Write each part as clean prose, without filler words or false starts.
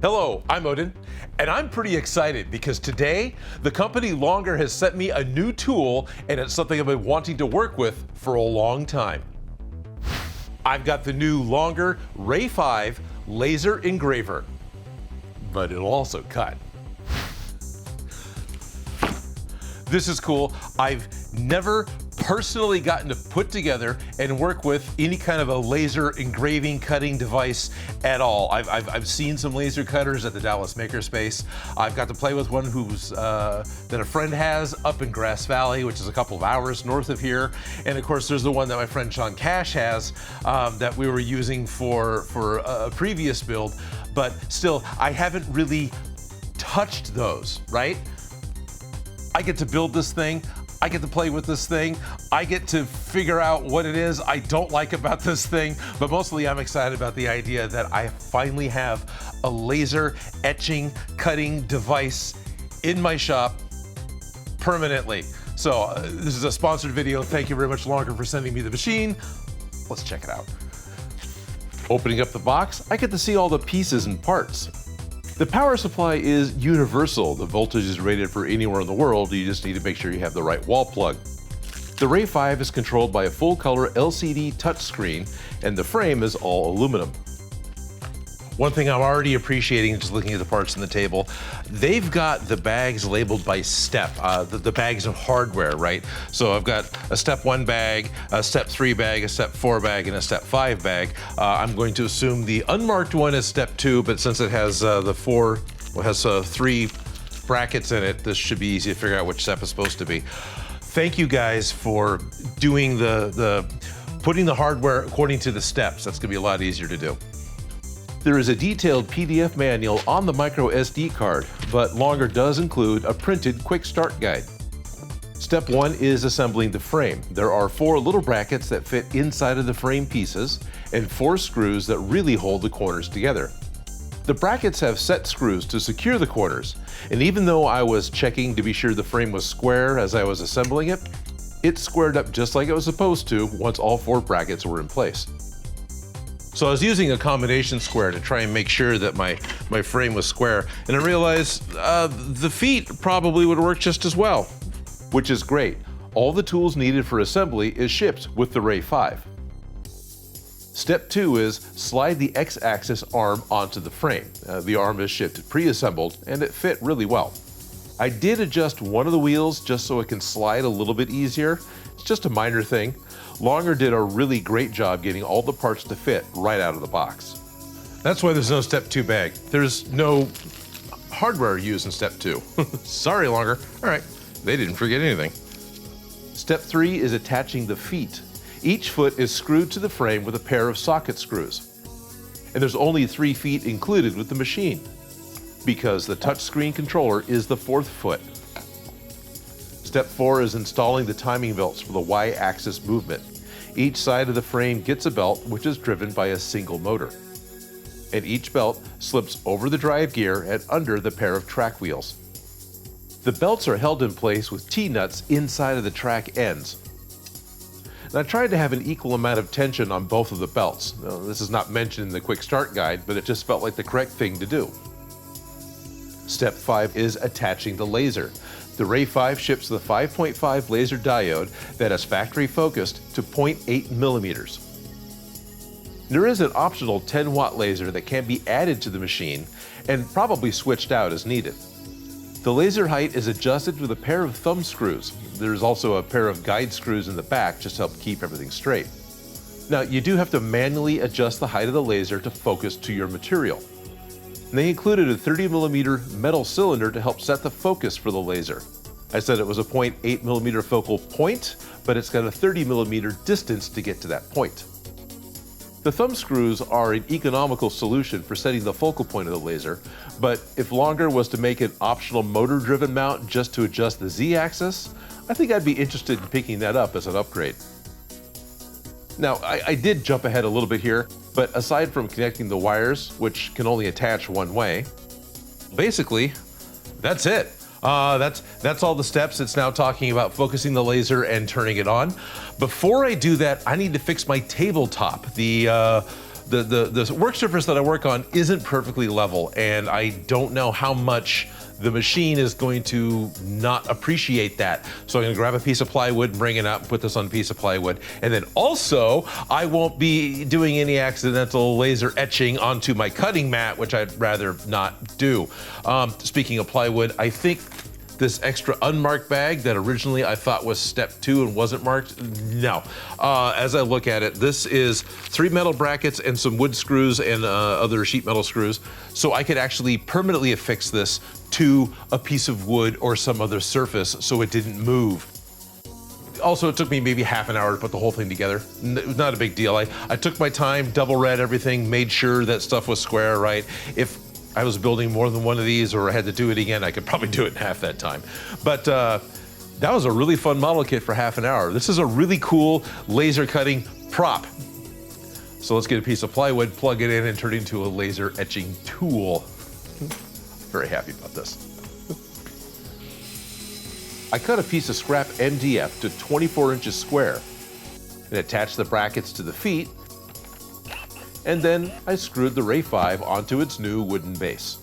Hello, I'm Odin, and I'm pretty excited because today the company Longer has sent me a new tool, and it's something I've been wanting to work with for a long time. I've got the new Longer Ray5 laser engraver, but it'll also cut. This is cool. I've never personally gotten to put together and work with any kind of a laser engraving cutting device at all. I've seen some laser cutters at the Dallas Makerspace. I've got to play with one that a friend has up in Grass Valley, which is a couple of hours north of here. And of course, there's the one that my friend Sean Cash has that we were using for a previous build. But still, I haven't really touched those, right? I get to build this thing. I get to play with this thing. I get to figure out what it is I don't like about this thing, but mostly I'm excited about the idea that I finally have a laser etching, cutting device in my shop permanently. So this is a sponsored video. Thank you very much, Longer, for sending me the machine. Let's check it out. Opening up the box, I get to see all the pieces and parts. The power supply is universal. The voltage is rated for anywhere in the world. You just need to make sure you have the right wall plug. The Ray5 is controlled by a full-color LCD touchscreen, and the frame is all aluminum. One thing I'm already appreciating just looking at the parts on the table, they've got the bags labeled by step, the bags of hardware, right? So I've got a step 1 bag, a step 3 bag, a step 4 bag, and a step 5 bag. I'm going to assume the unmarked one is step 2, but since it has has 3 brackets in it, this should be easy to figure out which step is supposed to be. Thank you guys for doing putting the hardware according to the steps. That's gonna be a lot easier to do. There is a detailed PDF manual on the micro SD card, but Longer does include a printed quick start guide. Step 1 is assembling the frame. There are 4 little brackets that fit inside of the frame pieces and 4 screws that really hold the corners together. The brackets have set screws to secure the corners, and even though I was checking to be sure the frame was square as I was assembling it, it squared up just like it was supposed to once all 4 brackets were in place. So I was using a combination square to try and make sure that my frame was square, and I realized the feet probably would work just as well, which is great. All the tools needed for assembly is shipped with the Ray5. Step 2 is slide the X-axis arm onto the frame. The arm is shipped pre-assembled, and it fit really well. I did adjust one of the wheels just so it can slide a little bit easier. It's just a minor thing. Longer did a really great job getting all the parts to fit right out of the box. That's why there's no step 2 bag. There's no hardware used in step 2. Sorry, Longer. All right, they didn't forget anything. Step 3 is attaching the feet. Each foot is screwed to the frame with a pair of socket screws. And there's only 3 feet included with the machine, because the touchscreen controller is the 4th foot. Step 4 is installing the timing belts for the Y-axis movement. Each side of the frame gets a belt which is driven by a single motor. And each belt slips over the drive gear and under the pair of track wheels. The belts are held in place with T-nuts inside of the track ends. And I tried to have an equal amount of tension on both of the belts. Now, this is not mentioned in the quick start guide, but it just felt like the correct thing to do. Step 5 is attaching the laser. The Ray5 ships the 5.5 laser diode that is factory focused to 0.8 millimeters. There is an optional 10-watt laser that can be added to the machine and probably switched out as needed. The laser height is adjusted with a pair of thumb screws. There's also a pair of guide screws in the back just to help keep everything straight. Now, you do have to manually adjust the height of the laser to focus to your material. And they included a 30mm metal cylinder to help set the focus for the laser. I said it was a 0.8mm focal point, but it's got a 30mm distance to get to that point. The thumb screws are an economical solution for setting the focal point of the laser, but if Longer was to make an optional motor-driven mount just to adjust the Z-axis, I think I'd be interested in picking that up as an upgrade. Now, I did jump ahead a little bit here, but aside from connecting the wires, which can only attach one way, basically, that's it. That's all the steps. It's now talking about focusing the laser and turning it on. Before I do that, I need to fix my tabletop. The the work surface that I work on isn't perfectly level, and I don't know how much the machine is going to not appreciate that. So I'm gonna grab a piece of plywood, bring it up, put this on a piece of plywood, and then also I won't be doing any accidental laser etching onto my cutting mat, which I'd rather not do. Speaking of plywood, I think this extra unmarked bag that originally I thought was step 2 and wasn't marked, no. As I look at it, this is 3 metal brackets and some wood screws and other sheet metal screws. So I could actually permanently affix this to a piece of wood or some other surface so it didn't move. Also, it took me maybe half an hour to put the whole thing together. It was not a big deal. I took my time, double read everything, made sure that stuff was square, right? If I was building more than one of these or I had to do it again, I could probably do it in half that time. But that was a really fun model kit for half an hour. This is a really cool laser cutting prop. So let's get a piece of plywood, plug it in, and turn it into a laser etching tool. Very happy about this. I cut a piece of scrap MDF to 24 inches square and attached the brackets to the feet, and then I screwed the Ray5 onto its new wooden base.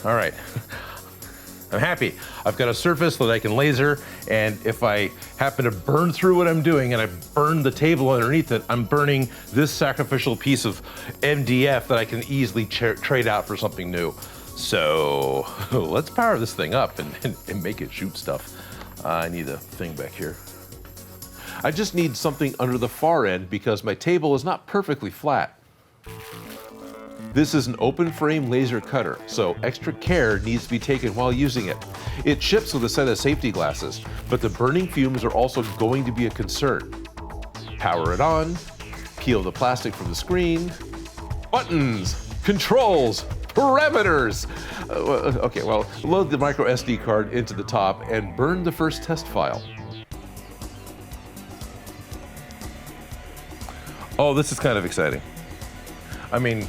All right, I'm happy. I've got a surface that I can laser, and if I happen to burn through what I'm doing and I burn the table underneath it, I'm burning this sacrificial piece of MDF that I can easily trade out for something new. So let's power this thing up and make it shoot stuff. I need a thing back here. I just need something under the far end because my table is not perfectly flat. This is an open frame laser cutter, so extra care needs to be taken while using it. It ships with a set of safety glasses, but the burning fumes are also going to be a concern. Power it on, peel the plastic from the screen, buttons, controls, parameters. Okay, well, load the micro SD card into the top and burn the first test file. Oh, this is kind of exciting. I mean,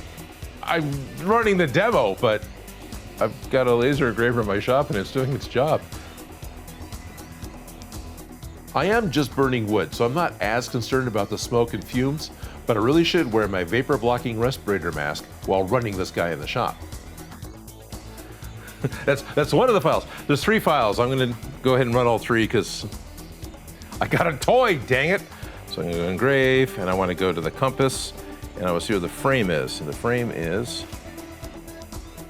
I'm running the demo, but I've got a laser engraver in my shop and it's doing its job. I am just burning wood, so I'm not as concerned about the smoke and fumes, but I really should wear my vapor blocking respirator mask while running this guy in the shop. That's one of the files. There's 3 files. I'm gonna go ahead and run all 3 because I got a toy, dang it. So I'm gonna engrave, and I wanna go to the compass, and I wanna see where the frame is. And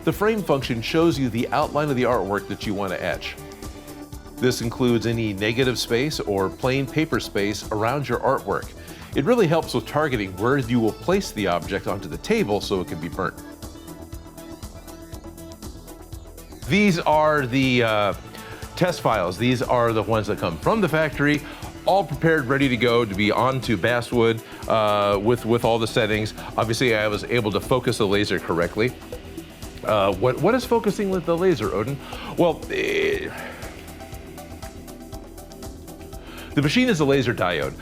the frame function shows you the outline of the artwork that you wanna etch. This includes any negative space or plain paper space around your artwork. It really helps with targeting where you will place the object onto the table so it can be burnt. These are the test files. These are the ones that come from the factory, all prepared, ready to go to be onto basswood with all the settings. Obviously, I was able to focus the laser correctly. What is focusing with the laser, Odin? Well, the machine is a laser diode.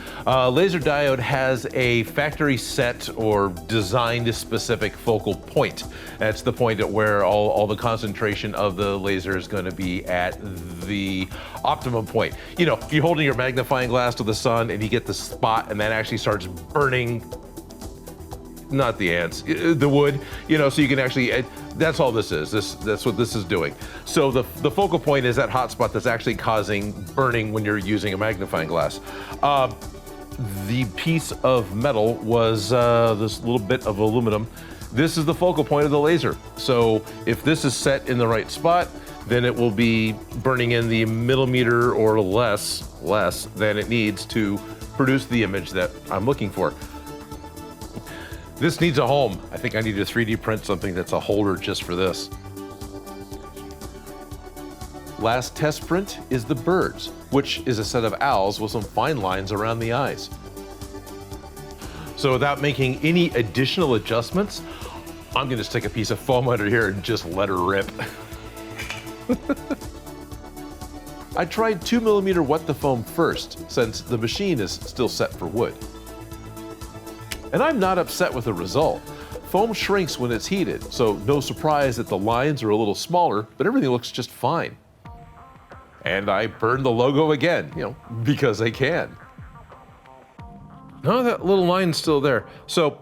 Laser diode has a factory set or designed specific focal point. That's the point at where all the concentration of the laser is going to be at the optimum point. You know, you're holding your magnifying glass to the sun and you get the spot and that actually starts burning, not the ants, the wood, you know, so you can actually, that's all this is. That's what this is doing. So the focal point is that hot spot that's actually causing burning when you're using a magnifying glass. The piece of metal was this little bit of aluminum. This is the focal point of the laser. So if this is set in the right spot, then it will be burning in the millimeter or less than it needs to produce the image that I'm looking for. This needs a home. I think I need to 3D print something that's a holder just for this. Last test print is the birds, which is a set of owls with some fine lines around the eyes. So without making any additional adjustments, I'm gonna stick a piece of foam under here and just let her rip. I tried 2mm wet the foam first, since the machine is still set for wood. And I'm not upset with the result. Foam shrinks when it's heated, so no surprise that the lines are a little smaller, but everything looks just fine. And I burned the logo again, you know, because I can. No, that little line's still there. So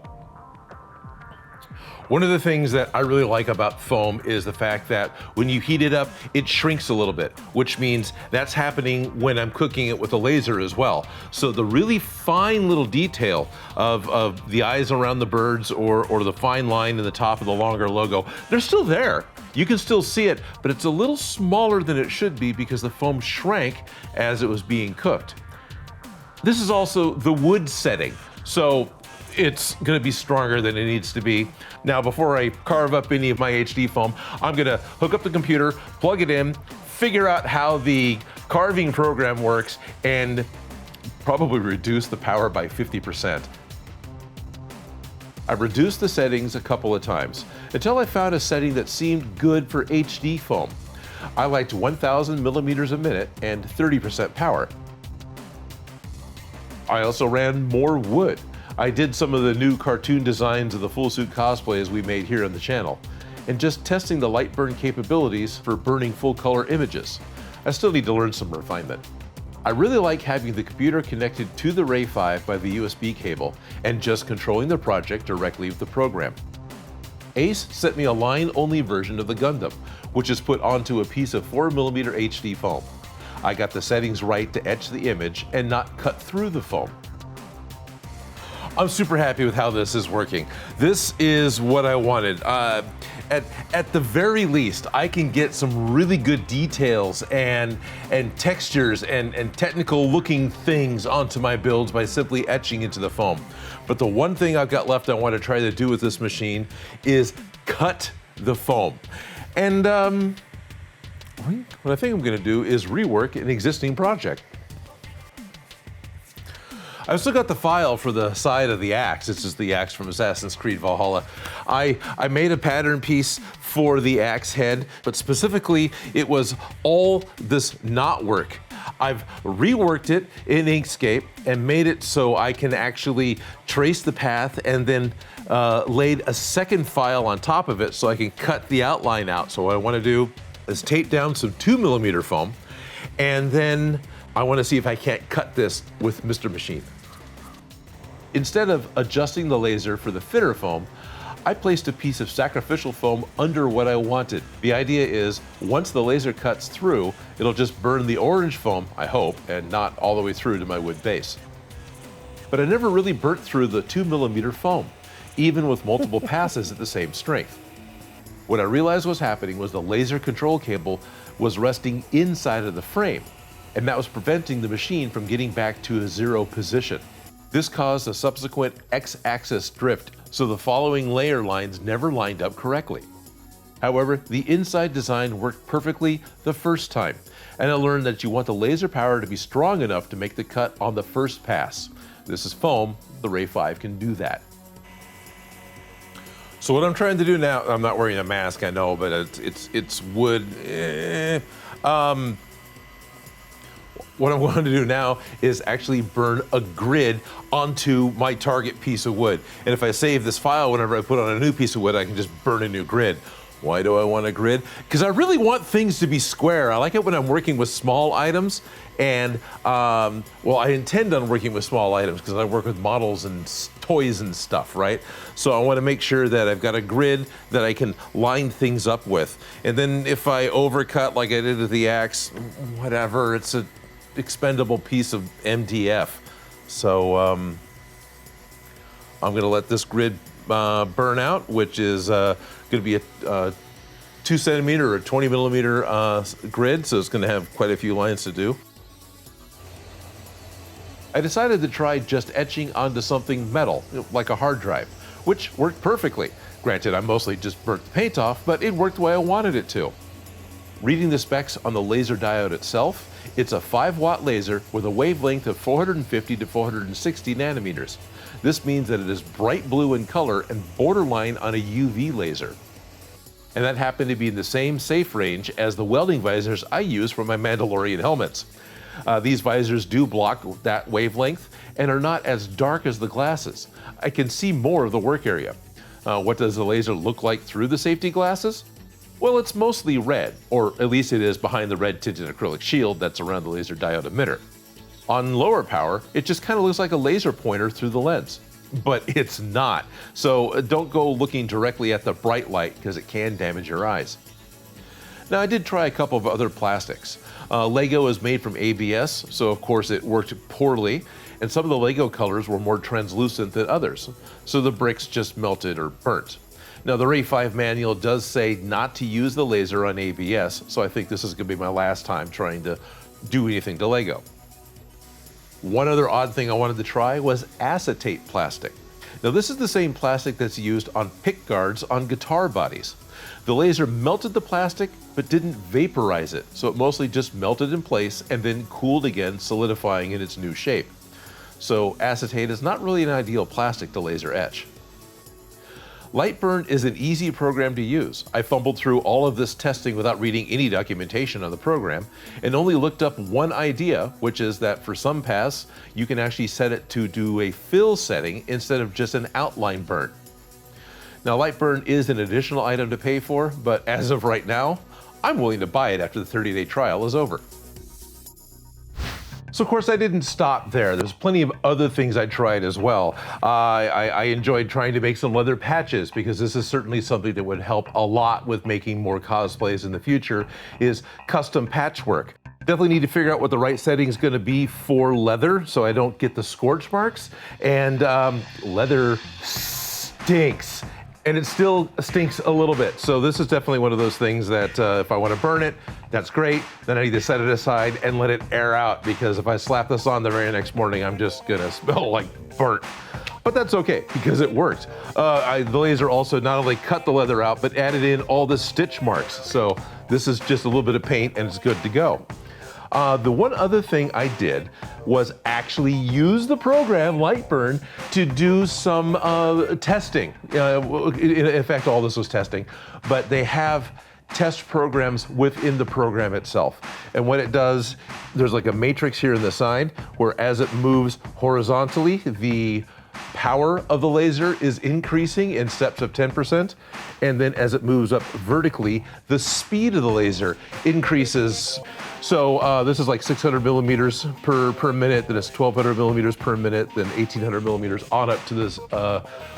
one of the things that I really like about foam is the fact that when you heat it up, it shrinks a little bit, which means that's happening when I'm cooking it with a laser as well. So the really fine little detail of the eyes around the birds or the fine line in the top of the Longer logo, they're still there. You can still see it, but it's a little smaller than it should be because the foam shrank as it was being cooked. This is also the wood setting. So it's gonna be stronger than it needs to be. Now, before I carve up any of my HD foam, I'm gonna hook up the computer, plug it in, figure out how the carving program works, and probably reduce the power by 50%. I've reduced the settings a couple of times until I found a setting that seemed good for HD foam. I liked 1,000 millimeters a minute and 30% power. I also ran more wood. I did some of the new cartoon designs of the full suit cosplays we made here on the channel, and just testing the light burn capabilities for burning full color images. I still need to learn some refinement. I really like having the computer connected to the Ray5 by the USB cable and just controlling the project directly with the program. Ace sent me a line-only version of the Gundam, which is put onto a piece of 4mm HD foam. I got the settings right to etch the image and not cut through the foam. I'm super happy with how this is working. This is what I wanted. At the very least, I can get some really good details and textures and technical looking things onto my builds by simply etching into the foam. But the one thing I've got left I want to try to do with this machine is cut the foam. And what I think I'm gonna do is rework an existing project. I've still got the file for the side of the axe. This is the axe from Assassin's Creed Valhalla. I made a pattern piece for the axe head, but specifically it was all this knotwork. I've reworked it in Inkscape and made it so I can actually trace the path and then laid a second file on top of it so I can cut the outline out. So what I want to do is tape down some 2mm foam, and then I want to see if I can't cut this with Mr. Machine. Instead of adjusting the laser for the fitter foam, I placed a piece of sacrificial foam under what I wanted. The idea is, once the laser cuts through, it'll just burn the orange foam, I hope, and not all the way through to my wood base. But I never really burnt through the 2mm foam, even with multiple passes at the same strength. What I realized was happening was the laser control cable was resting inside of the frame, and that was preventing the machine from getting back to a 0 position. This caused a subsequent X-axis drift, so the following layer lines never lined up correctly. However, the inside design worked perfectly the first time, and I learned that you want the laser power to be strong enough to make the cut on the first pass. This is foam, the Ray5 can do that. So what I'm trying to do now, I'm not wearing a mask, I know, but it's wood. What I'm going to do now is actually burn a grid onto my target piece of wood. And if I save this file, whenever I put on a new piece of wood, I can just burn a new grid. Why do I want a grid? Because I really want things to be square. I like it when I'm working with small items, and well, I intend on working with small items because I work with models and toys and stuff, right? So I want to make sure that I've got a grid that I can line things up with. And then if I overcut like I did with the axe, whatever, it's a expendable piece of MDF. So I'm gonna let this grid burn out, which is gonna be a 2 centimeter or 20mm grid, so it's gonna have quite a few lines to do. I decided to try just etching onto something metal, like a hard drive, which worked perfectly. Granted, I mostly just burnt the paint off, but it worked the way I wanted it to. Reading the specs on the laser diode itself, it's a 5-watt laser with a wavelength of 450 to 460 nanometers. This means that it is bright blue in color and borderline on a UV laser. And that happened to be in the same safe range as the welding visors I use for my Mandalorian helmets. These visors do block that wavelength and are not as dark as the glasses. I can see more of the work area. What does the laser look like through the safety glasses? Well, it's mostly red, or at least it is behind the red tinted acrylic shield that's around the laser diode emitter. On lower power, it just kind of looks like a laser pointer through the lens. But it's not. So don't go looking directly at the bright light because it can damage your eyes. Now I did try a couple of other plastics. Lego is made from ABS, so of course it worked poorly, and some of the Lego colors were more translucent than others, so the bricks just melted or burnt. Now the Ray5 manual does say not to use the laser on ABS, so I think this is going to be my last time trying to do anything to Lego. One other odd thing I wanted to try was acetate plastic. Now this is the same plastic that's used on pick guards on guitar bodies. The laser melted the plastic but didn't vaporize it, so it mostly just melted in place and then cooled again, solidifying in its new shape. So acetate is not really an ideal plastic to laser etch. Lightburn is an easy program to use. I fumbled through all of this testing without reading any documentation on the program and only looked up one idea, which is that for some paths, you can actually set it to do a fill setting instead of just an outline burn. Now Lightburn is an additional item to pay for, but as of right now, I'm willing to buy it after the 30-day trial is over. So of course I didn't stop there. There's plenty of other things I tried as well. I enjoyed trying to make some leather patches because this is certainly something that would help a lot with making more cosplays in the future, is custom patchwork. Definitely need to figure out what the right setting is going to be for leather so I don't get the scorch marks. And leather stinks. And it still stinks a little bit. So this is definitely one of those things that if I want to burn it, that's great. Then I need to set it aside and let it air out, because if I slap this on the very next morning, I'm just gonna smell like burnt. But that's okay, because it worked. The laser also not only cut the leather out, but added in all the stitch marks. So this is just a little bit of paint and it's good to go. The one other thing I did was actually use the program Lightburn to do some testing. In fact, all this was testing, but they have test programs within the program itself. And what it does, there's like a matrix here in the side where as it moves horizontally, the power of the laser is increasing in steps of 10%. And then as it moves up vertically, the speed of the laser increases. So this is like 600 millimeters per minute, then it's 1200 millimeters per minute, then 1800 millimeters on up to this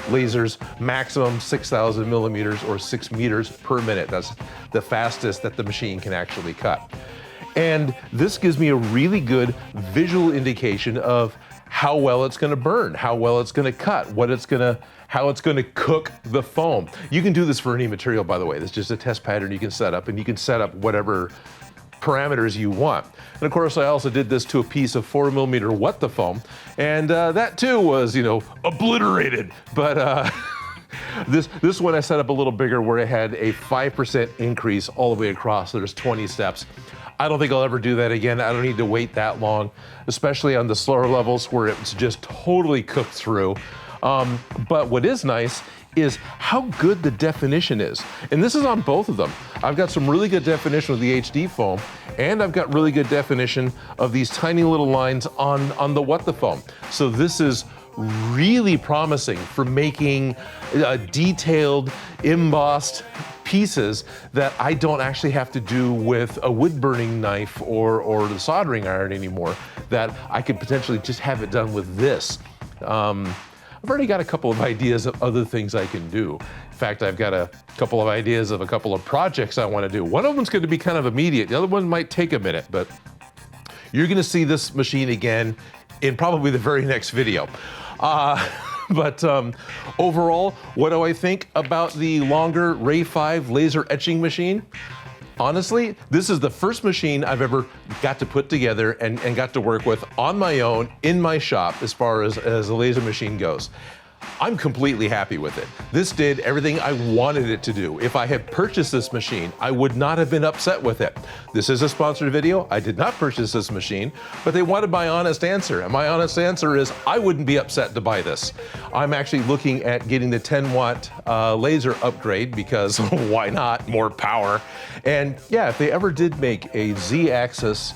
laser's maximum 6000 millimeters or 6 meters per minute. That's the fastest that the machine can actually cut. And this gives me a really good visual indication of how well it's going to burn, how well it's going to cut, how it's going to cook the foam. You can do this for any material, by the way. This is just a test pattern you can set up, and you can set up whatever parameters you want. And of course, I also did this to a piece of 4mm What the Foam, and that too was, obliterated. But this one I set up a little bigger, where it had a 5% increase all the way across. So there's 20 steps. I don't think I'll ever do that again. I don't need to wait that long, especially on the slower levels where it's just totally cooked through. But what is nice is how good the definition is. And this is on both of them. I've got some really good definition with the HD foam, and I've got really good definition of these tiny little lines on the What the Foam. So this is really promising for making detailed, embossed pieces that I don't actually have to do with a wood burning knife or the soldering iron anymore, that I could potentially just have it done with this. I've already got a couple of ideas of other things I can do. In fact, I've got a couple of ideas of a couple of projects I want to do. One of them's going to be kind of immediate. The other one might take a minute, but you're going to see this machine again in probably the very next video. But overall, what do I think about the Longer Ray5 laser etching machine? Honestly, this is the first machine I've ever got to put together and got to work with on my own in my shop as far as a laser machine goes. I'm completely happy with it. This did everything I wanted it to do. If I had purchased this machine, I would not have been upset with it. This is a sponsored video. I did not purchase this machine, but they wanted my honest answer. And my honest answer is I wouldn't be upset to buy this. I'm actually looking at getting the 10-watt laser upgrade because why not? More power. And yeah, if they ever did make a Z-axis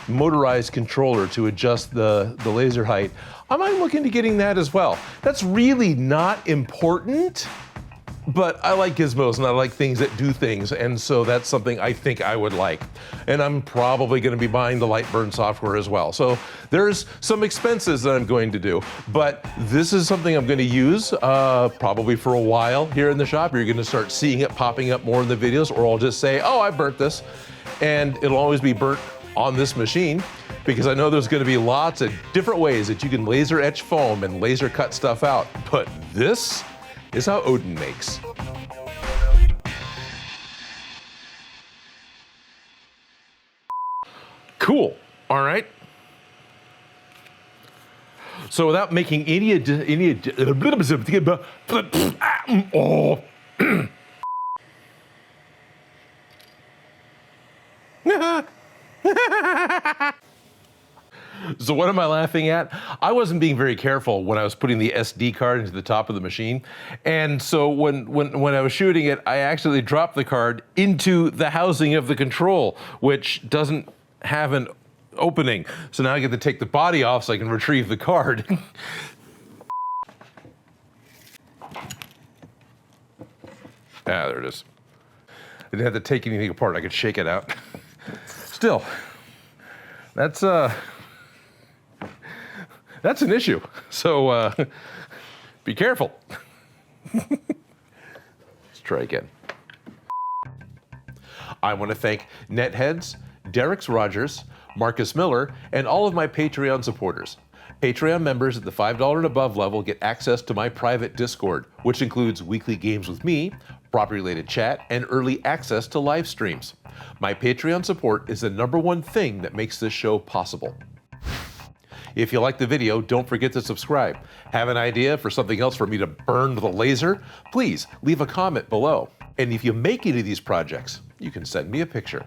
motorized controller to adjust the laser height, I'm looking to getting that as well. That's really not important, but I like gizmos and I like things that do things, and so that's something I think I would like. And I'm probably going to be buying the Lightburn software as well. So there's some expenses that I'm going to do, but this is something I'm going to use probably for a while here in the shop. You're going to start seeing it popping up more in the videos, or I'll just say, oh, I burnt this, and it'll always be burnt on this machine, because I know there's going to be lots of different ways that you can laser etch foam and laser cut stuff out, but this is how Odin makes. Cool. All right. So without making any So what am I laughing at? I wasn't being very careful when I was putting the SD card into the top of the machine. And so when I was shooting it, I actually dropped the card into the housing of the control, which doesn't have an opening. So now I get to take the body off so I can retrieve the card. There it is. I didn't have to take anything apart. I could shake it out. Still, that's an issue. So be careful. Let's try again. I want to thank NetHeads, Derek's Rogers, Marcus Miller, and all of my Patreon supporters. Patreon members at the $5 and above level get access to my private Discord, which includes weekly games with me, property-related chat, and early access to live streams. My Patreon support is the #1 thing that makes this show possible. If you like the video, don't forget to subscribe. Have an idea for something else for me to burn with a laser? Please leave a comment below. And if you make any of these projects, you can send me a picture.